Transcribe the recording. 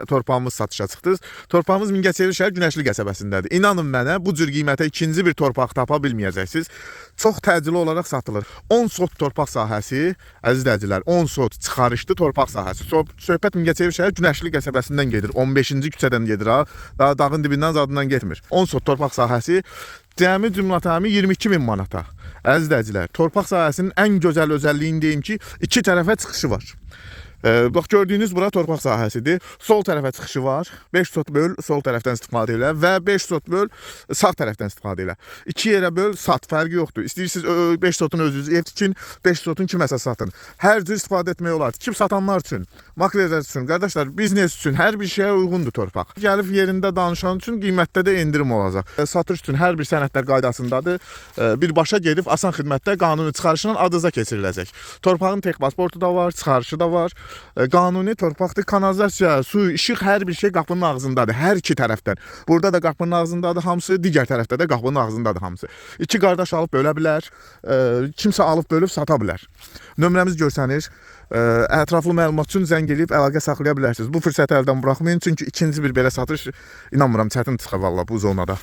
torpağımız satışa çıxdı. Torpağımız Mingəçevir şəhər Günəşli qəsəbəsindədir. İnanın mənə, bu cür qiymətə ikinci bir torpaq tapa bilməyəcəksiniz. Çox təcili olaraq satılır. 10 sot torpaq sahəsi, əziz izləyicilər, 10 sot çıxarışlı torpaq sahəsi. Söhbət Mingəçevir şəhər Günəşli qəsəbəsindən gedir. 15-ci küçədən gedir ha. Daha dağın dibindən zadından getmir. 10 sot torpaq sahəsi cəmi cümlətəmi 22.000 manata. Əziz izləyicilər, torpaq sahəsinin ən gözəl özəlliyini deyim ki, iki tərəfə çıxışı var. Bax, gördüyünüz bura torpaq sahəsidir. Sol tərəfə çıxışı var. 5 sot böl sol tərəfdən istifadə elə və 5 sot böl sağ tərəfdən istifadə elə. 2 yerə böl sat, fərqi yoxdur. İstəyirsiniz 5 sotun özünüz ev tikin, 5 sotun kiməsə satın. Hər cür istifadə etmək olar. Kim satanlar üçün, maklerlər üçün, qardaşlar, biznes üçün hər bir şeyə uyğundur torpaq. Gəlib yerində danışan üçün qiymətdə də endirim olacaq. Satış üçün hər bir sənədlər qaydasındadır. Birbaşa gedib asan xidmətdə qanuni çıxarışla adınıza keçiriləcək. Torpağın tek pasportu da var, çıxarışı da var. Qanuni torpaqdır, kanalizasiya, su, işıq, hər bir şey qapının ağzındadır, hər iki tərəfdən. Burada da qapının ağzındadır hamısı, digər tərəfdə də qapının ağzındadır hamısı. İki qardaş alıb bölə bilər, kimsə alıb bölüb sata bilər. Nömrəmiz görsənir, ətraflı məlumat üçün zəng edib əlaqə saxlaya bilərsiniz. Bu fürsəti əldən buraxmayın, çünki ikinci bir belə satış, inanmıram, çətin çıxa valla bu zonada.